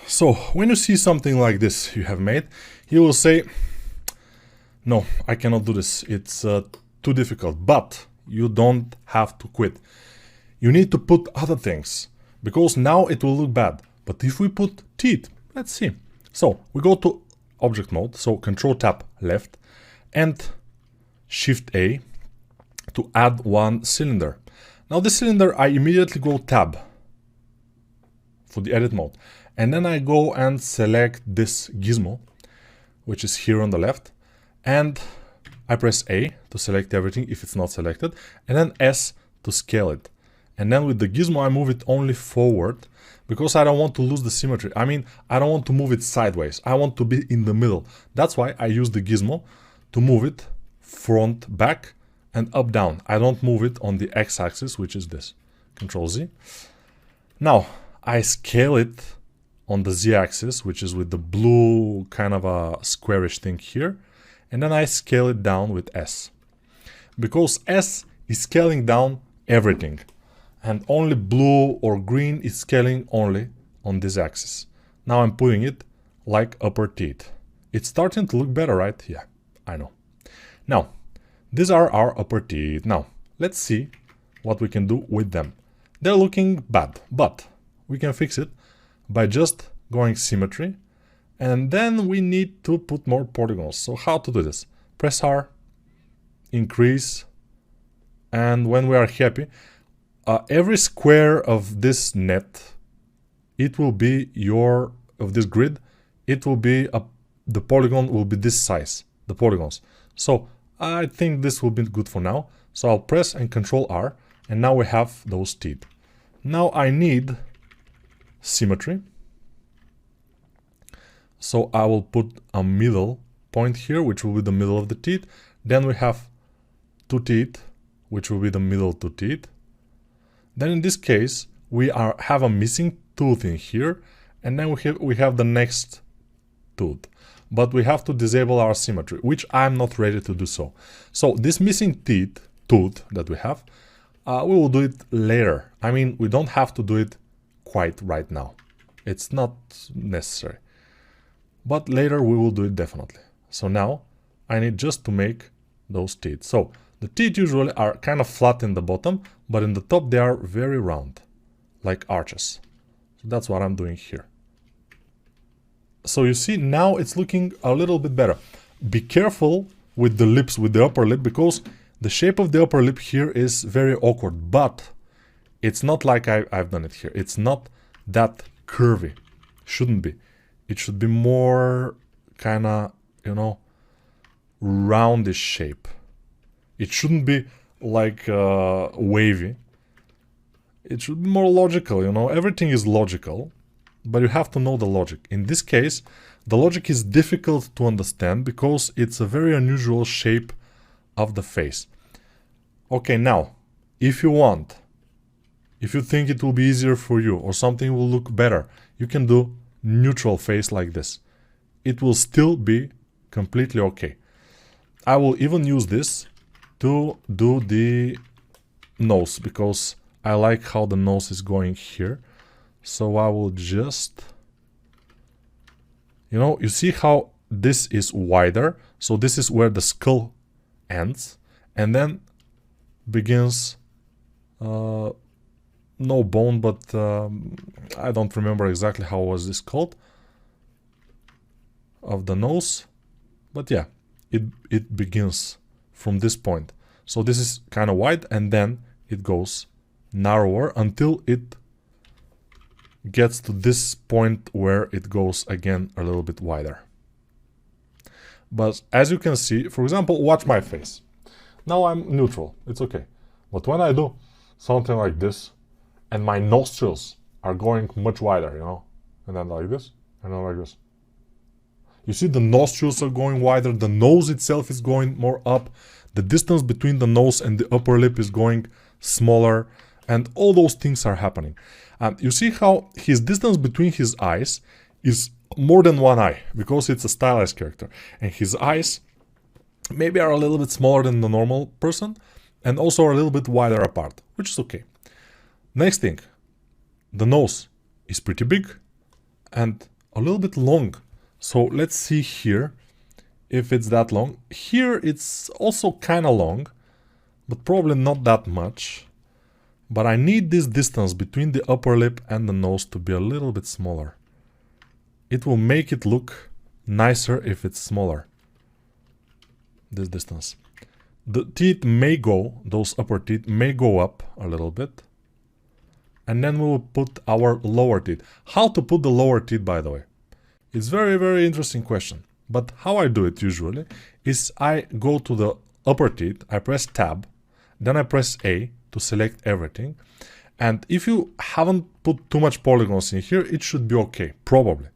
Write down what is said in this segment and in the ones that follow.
So when you see something like this you have made, you will say, no, I cannot do this, it's too difficult. But you don't have to quit. You need to put other things, because now it will look bad. But if we put teeth, let's see. So we go to object mode, so Control Tab left and Shift A to add one cylinder. Now this cylinder, I immediately go Tab for the edit mode. And then I go and select this gizmo, which is here on the left. And I press A to select everything if it's not selected. And then S to scale it. And then with the gizmo, I move it only forward because I don't want to lose the symmetry. I mean, I don't want to move it sideways. I want to be in the middle. That's why I use the gizmo to move it front, back, and up, down. I don't move it on the x-axis, which is this. Control Z. Now, I scale it on the z-axis, which is with the blue kind of a squarish thing here. And then I scale it down with S. Because S is scaling down everything. And only blue or green is scaling only on this axis. Now I'm putting it like upper teeth. It's starting to look better, right? Yeah, I know. Now, these are our upper teeth. Now, let's see what we can do with them. They're looking bad, but we can fix it by just going symmetry. And then we need to put more polygons. So how to do this? Press R, increase, and when we are happy, every square of this net, it will be of this grid, it will be, the polygon will be this size, the polygons. So I think this will be good for now. So I'll press and Control R, and now we have those teeth. Now I need symmetry. So I will put a middle point here, which will be the middle of the teeth. Then we have two teeth, which will be the middle two teeth. Then in this case, we have a missing tooth in here, and then we have the next tooth. But we have to disable our symmetry, which I'm not ready to do so. So this missing tooth that we have, we will do it later. I mean, we don't have to do it quite right now. It's not necessary. But later we will do it definitely. So now I need just to make those teeth. So the teeth usually are kind of flat in the bottom, but in the top they are very round, like arches. So that's what I'm doing here. So you see, now it's looking a little bit better. Be careful with the lips, with the upper lip, because the shape of the upper lip here is very awkward, but it's not like I've done it here. It's not that curvy. Shouldn't be. It should be more kind of, you know, roundish shape. It shouldn't be like wavy. It should be more logical, you know. Everything is logical, but you have to know the logic. In this case, the logic is difficult to understand because it's a very unusual shape of the face. Okay, now, if you want, if you think it will be easier for you or something will look better, you can do neutral face like this. It will still be completely okay. I will even use this to do the nose because I like how the nose is going here. So I will just, you know, you see how this is wider. So this is where the skull ends and then begins no bone, but I don't remember exactly how was this called of the nose, but yeah, it begins from this point. So this is kind of wide and then it goes narrower until it gets to this point where it goes again a little bit wider. But as you can see, for example, watch my face. Now I'm neutral, it's okay. But when I do something like this, and my nostrils are going much wider, you know, and then like this, and then like this. You see the nostrils are going wider, the nose itself is going more up, the distance between the nose and the upper lip is going smaller, and all those things are happening. You see how his distance between his eyes is more than one eye, because it's a stylized character, and his eyes maybe are a little bit smaller than the normal person, and also are a little bit wider apart, which is okay. Next thing, the nose is pretty big, and a little bit long. So let's see here if it's that long. Here it's also kind of long, but probably not that much. But I need this distance between the upper lip and the nose to be a little bit smaller. It will make it look nicer if it's smaller. This distance. The teeth may go, those upper teeth may go up a little bit. And then we will put our lower teeth. How to put the lower teeth, by the way? It's very, very interesting question. But how I do it usually is I go to the upper teeth, I press tab, then I press A to select everything. And if you haven't put too much polygons in here, it should be okay, probably.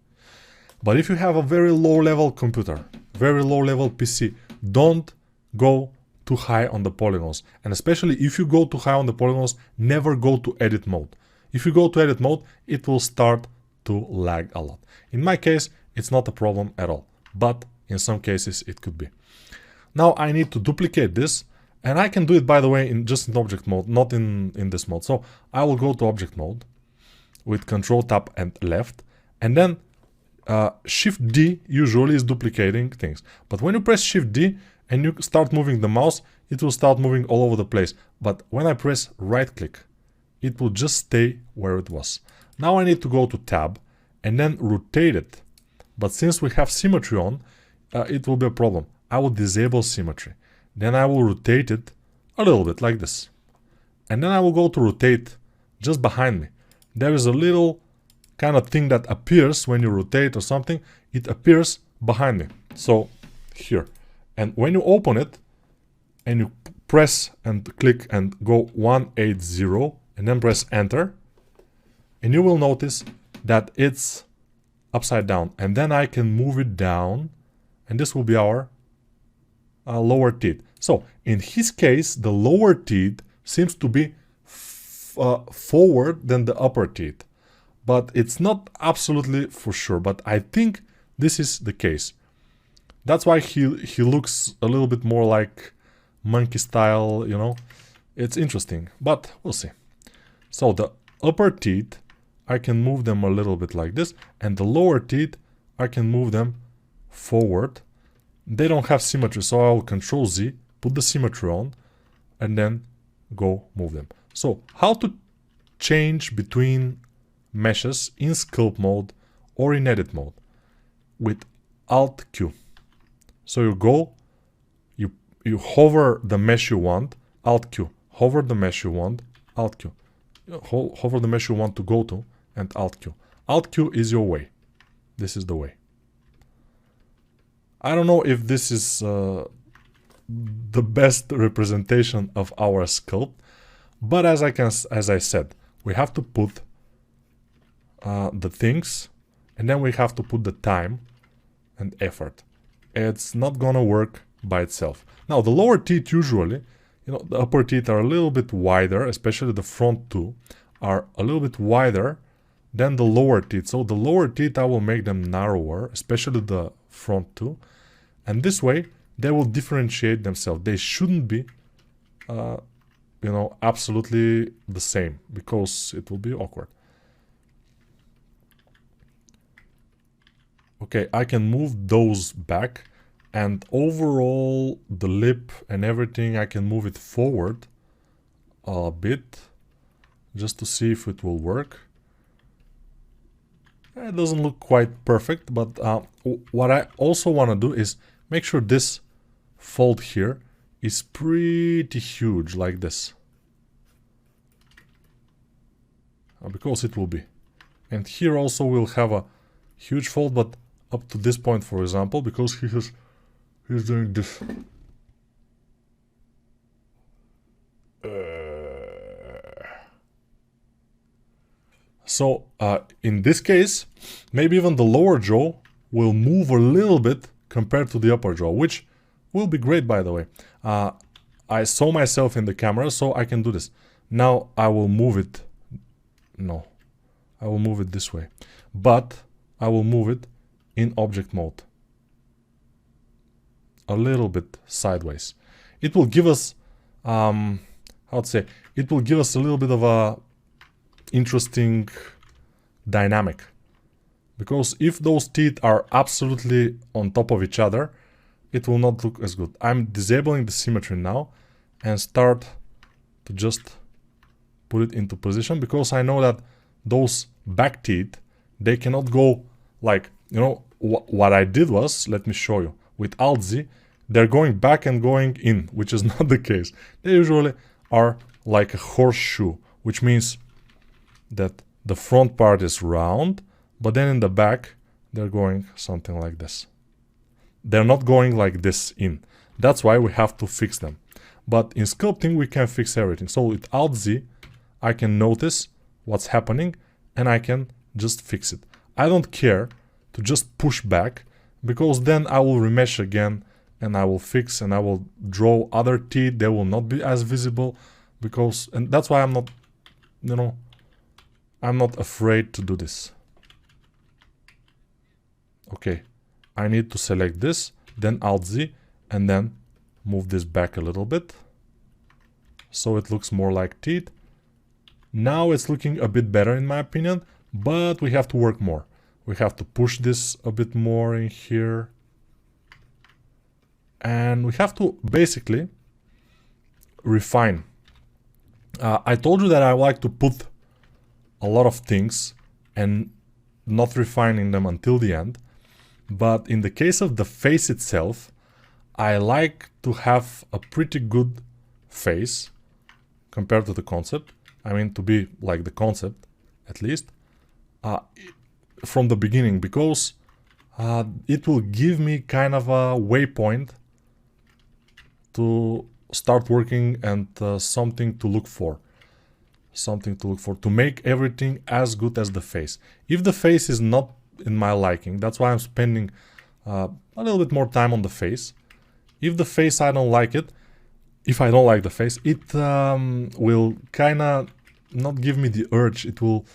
But if you have a very low level computer, very low level PC, don't go too high on the polygons. And especially if you go too high on the polygons, never go to edit mode. If you go to edit mode, it will start to lag a lot. In my case, it's not a problem at all. But in some cases, it could be. Now I need to duplicate this. And I can do it, by the way, just in object mode, not in this mode. So I will go to object mode with Control Tab and left. And then Shift D usually is duplicating things. But when you press Shift D and you start moving the mouse, it will start moving all over the place. But when I press right click, it will just stay where it was. Now I need to go to Tab and then rotate it. But since we have symmetry on, it will be a problem. I will disable symmetry. Then I will rotate it a little bit like this. And then I will go to rotate just behind me. There is a little kind of thing that appears when you rotate or something. It appears behind me. So here. And when you open it and you press and click and go 180 and then press enter, and you will notice that it's upside down. And then I can move it down and this will be our lower teeth. So in his case, the lower teeth seems to be forward than the upper teeth, but it's not absolutely for sure. But I think this is the case. That's why he looks a little bit more like monkey style, you know. It's interesting, but we'll see. So the upper teeth, I can move them a little bit like this, and the lower teeth, I can move them forward. They don't have symmetry, so I will Control Z, put the symmetry on, and then go move them. So how to change between meshes in sculpt mode or in edit mode? With Alt Q. So you go, you hover the mesh you want, Alt Q. Hover the mesh you want, Alt Q. Hover the mesh you want to go to, and Alt Q. Alt Q is your way. This is the way. I don't know if this is the best representation of our sculpt, but as I said, we have to put the things, and then we have to put the time and effort. It's not gonna work by itself. Now the lower teeth usually, you know, the upper teeth are a little bit wider, especially the front two are a little bit wider than the lower teeth. So the lower teeth, I will make them narrower, especially the front two, and this way they will differentiate themselves. They shouldn't be you know, absolutely the same, because it will be awkward. Okay, I can move those back, and overall the lip and everything, I can move it forward a bit just to see if it will work. It doesn't look quite perfect, but what I also want to do is make sure this fold here is pretty huge, like this, because it will be. And here also we'll have a huge fold, but up to this point, for example, because he's doing this. So in this case, maybe even the lower jaw will move a little bit compared to the upper jaw, which will be great, by the way. I saw myself in the camera, so I can do this. Now I will move it. No, I will move it this way, but I will move it in object mode a little bit sideways. It will give us how to say, it will give us a little bit of a interesting dynamic, Because if those teeth are absolutely on top of each other, it will not look as good. I'm disabling the symmetry now and start to just put it into position, because I know that those back teeth, they cannot go like, you know, what I did was, let me show you, with Alt-Z, they're going back and going in, which is not the case. They usually are like a horseshoe, which means that the front part is round, but then in the back, they're going something like this. They're not going like this in. That's why we have to fix them. But in sculpting, we can fix everything. So with Alt-Z, I can notice what's happening and I can just fix it. I don't care to just push back, because then I will remesh again and I will fix and I will draw other teeth. They will not be as visible, because, and that's why I'm not, you know, I'm not afraid to do this. Okay, I need to select this, then Alt-Z, and then move this back a little bit, so it looks more like teeth. Now it's looking a bit better in my opinion, but we have to work more. We have to push this a bit more in here. And we have to basically refine. I told you that I like to put a lot of things and not refining them until the end. But in the case of the face itself, I like to have a pretty good face compared to the concept. I mean, to be like the concept, at least, from the beginning, because it will give me kind of a waypoint to start working and something to look for. Something to look for, to make everything as good as the face. If the face is not in my liking, that's why I'm spending a little bit more time on the face. If the face, I don't like it, if I don't like the face, it will kind of not give me the urge. It will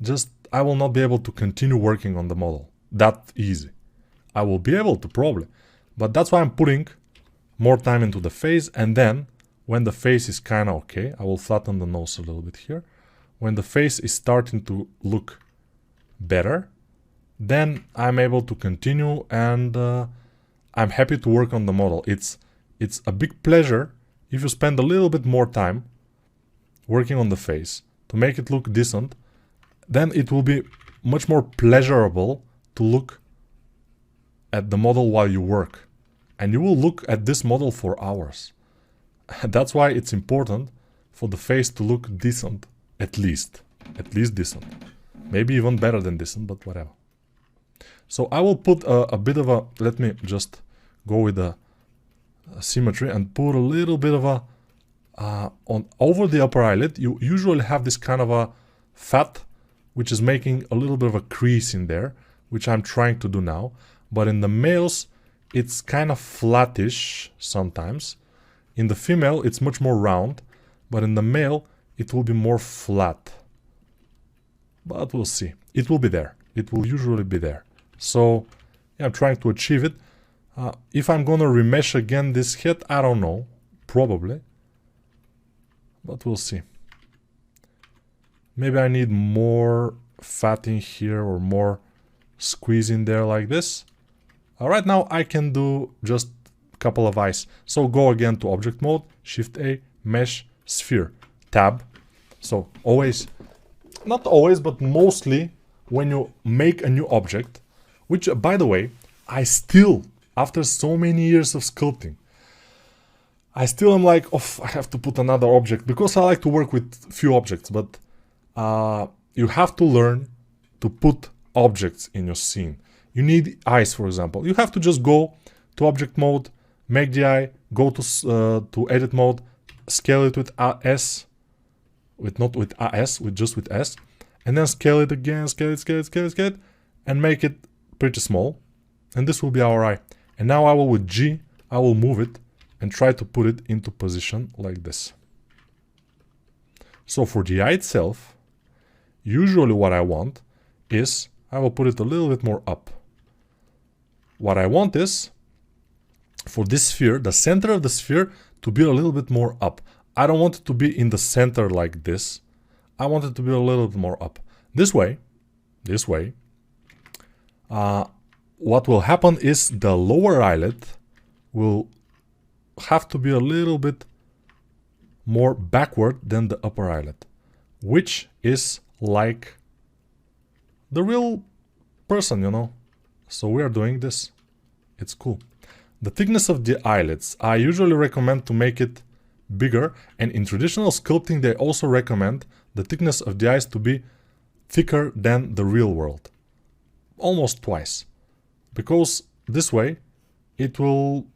just, I will not be able to continue working on the model that easy. I will be able to probably, but that's why I'm putting more time into the face. And then when the face is kind of okay, I will flatten the nose a little bit here. When the face is starting to look better, then I'm able to continue, and I'm happy to work on the model. It's a big pleasure if you spend a little bit more time working on the face to make it look decent. Then it will be much more pleasurable to look at the model while you work. And you will look at this model for hours. That's why it's important for the face to look decent, at least decent. Maybe even better than decent, but whatever. So I will put a bit of a, let me just go with a symmetry and put a little bit of a, on over the upper eyelid. You usually have this kind of a fat, which is making a little bit of a crease in there, which I'm trying to do now. But in the males, it's kind of flattish sometimes. In the female, it's much more round, but in the male, it will be more flat. But we'll see. It will be there. It will usually be there. So, yeah, I'm trying to achieve it. If I'm gonna remesh again this head, I don't know. Probably. But we'll see. Maybe I need more fat in here or more squeeze in there like this. Right now, I can do just couple of eyes. So go again to object mode, Shift A, mesh, sphere, tab. So always, not always, but mostly when you make a new object, which by the way, I still, after so many years of sculpting, I still am like, oh, I have to put another object, because I like to work with few objects, but you have to learn to put objects in your scene. You need eyes, for example. You have to just go to object mode, make the eye, go to edit mode, scale it with S, not with AS, just with S, and then scale it again, scale it, and make it pretty small. And this will be our eye. And now I will, with G, I will move it and try to put it into position like this. So for the eye itself, usually what I want is, I will put it a little bit more up. What I want is, for this sphere, the center of the sphere to be a little bit more up. I don't want it to be in the center like this. I want it to be a little bit more up. This way, what will happen is the lower eyelid will have to be a little bit more backward than the upper eyelid, which is like the real person, you know. So we are doing this. It's cool. The thickness of the eyelids, I usually recommend to make it bigger, and in traditional sculpting they also recommend the thickness of the eyes to be thicker than the real world. Almost twice. Because this way it will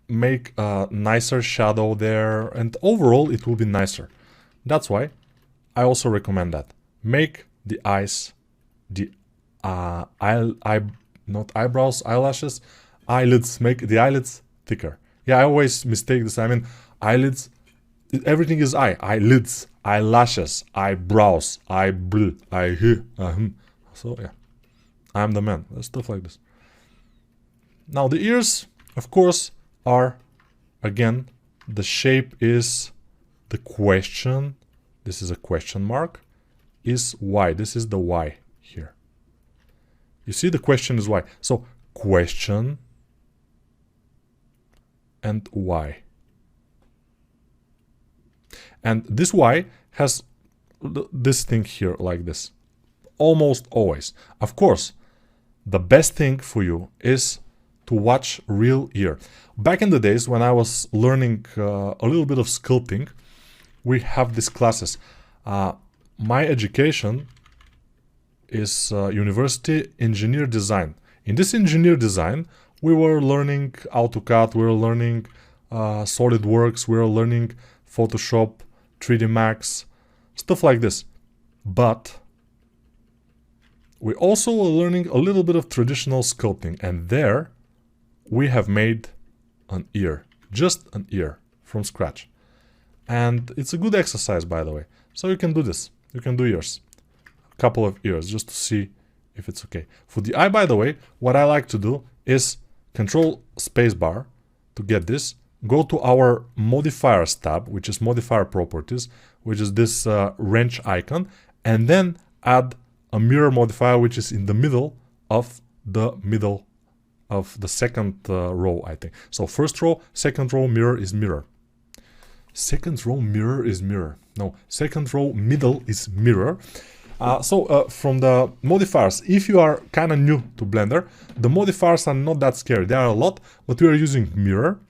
make a nicer shadow there, and overall it will be nicer. That's why I also recommend that. Make the eyes, the not eyebrows, eyelashes, eyelids, make the eyelids thicker. Yeah, I always mistake this. I mean, eyelids, everything is eye. Eyelids, eyelashes, eyebrows, so yeah, I'm the man. Stuff like this. Now the ears, of course, are, again, the shape is the question. This is a question mark. Is Y. This is the Y here. You see, the question is Y. So question and Y. And this Y has this thing here like this. Almost always. Of course, the best thing for you is to watch real ear. Back in the days when I was learning a little bit of sculpting, we have these classes. My education is University Engineer Design. In this engineer design, we were learning AutoCAD, we were learning SolidWorks, we were learning Photoshop, 3D Max, stuff like this. But we also were learning a little bit of traditional sculpting, and there we have made an ear, just an ear from scratch. And it's a good exercise, by the way. So you can do this. You can do ears. A couple of ears just to see if it's okay. For the eye, by the way, what I like to do is Control Spacebar to get this. Go to our modifiers tab, which is modifier properties, which is this wrench icon, and then add a mirror modifier, which is in the middle of the second row, I think. So first row, second row, mirror is mirror. Second row, mirror is mirror. No, second row, middle is mirror. From the modifiers, if you are kind of new to Blender, the modifiers are not that scary. There are a lot, but we are using mirror,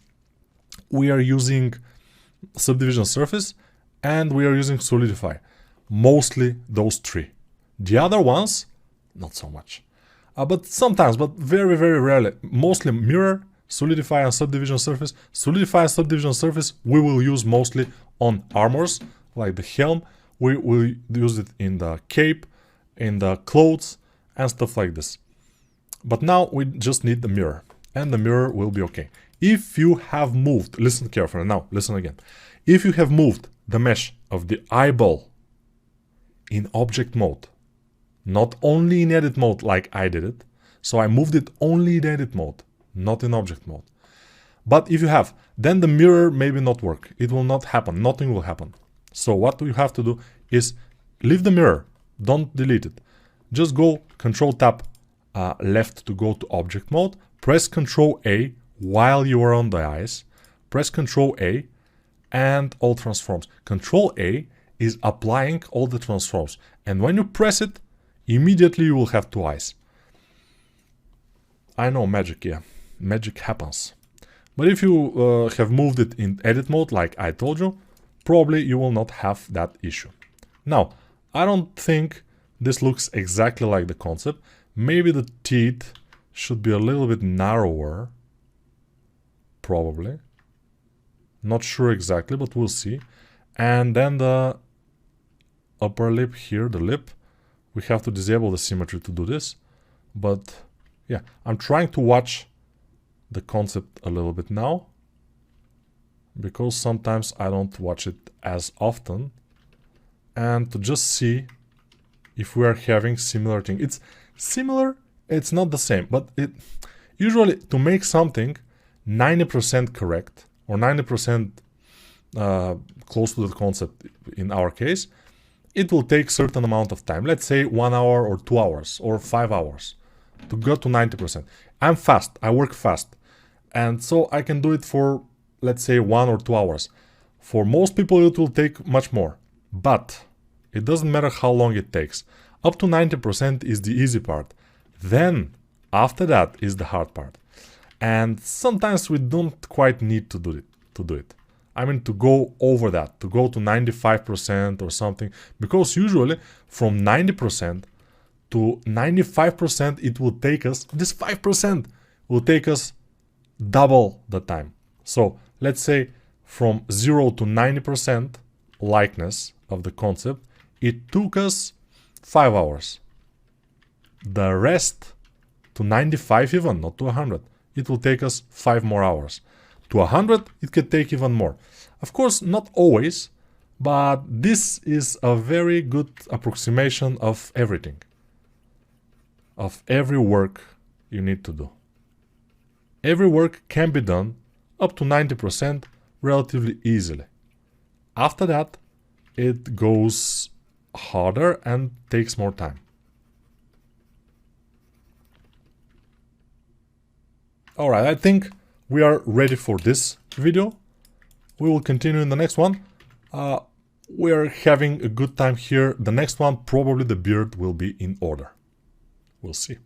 we are using subdivision surface, and we are using solidify. Mostly those three. The other ones, not so much. But sometimes, but very, very rarely. Mostly mirror, solidify, and subdivision surface. Solidify and subdivision surface we will use mostly on armors, like the helm. We will use it in the cape, in the clothes, and stuff like this. But now we just need the mirror, and the mirror will be okay. If you have moved, listen carefully now, listen again. If you have moved the mesh of the eyeball in object mode, not only in edit mode like I did it, so I moved it only in edit mode, not in object mode. But if you have, then the mirror maybe not work. It will not happen, nothing will happen. So what you have to do is leave the mirror, don't delete it. Just go Control Tab left to go to object mode, press Control A while you are on the eyes, press Control A and all transforms. Control A is applying all the transforms, and when you press it, immediately you will have two eyes. I know, magic, yeah, magic happens. But if you have moved it in edit mode like I told you, probably you will not have that issue. Now, I don't think this looks exactly like the concept. Maybe the teeth should be a little bit narrower. Probably. Not sure exactly, but we'll see. And then the upper lip here, the lip, we have to disable the symmetry to do this. But yeah, I'm trying to watch the concept a little bit now, because sometimes I don't watch it as often, and to just see if we are having similar thing. It's similar, it's not the same, but it usually to make something 90% correct or 90% close to the concept in our case, it will take certain amount of time. Let's say 1 hour or 2 hours or 5 hours. to go to 90%. I'm fast, I work fast, and so I can do it for, let's say, 1 or 2 hours. For most people it will take much more, but it doesn't matter how long it takes. Up to 90% is the easy part. Then, after that is the hard part. And sometimes we don't quite need to do it. I mean, to go over that, to go to 95% or something, because usually from 90% to 95% it will take us, this 5% will take us double the time. So let's say from 0 to 90% likeness of the concept, it took us 5 hours. The rest to 95 even, not to 100, it will take us 5 more hours. To 100, it could take even more. Of course, not always, but this is a very good approximation of everything. Of every work you need to do. Every work can be done up to 90% relatively easily. After that, it goes harder and takes more time. Alright, I think we are ready for this video. We will continue in the next one. We are having a good time here. The next one, probably the beard will be in order. We'll see.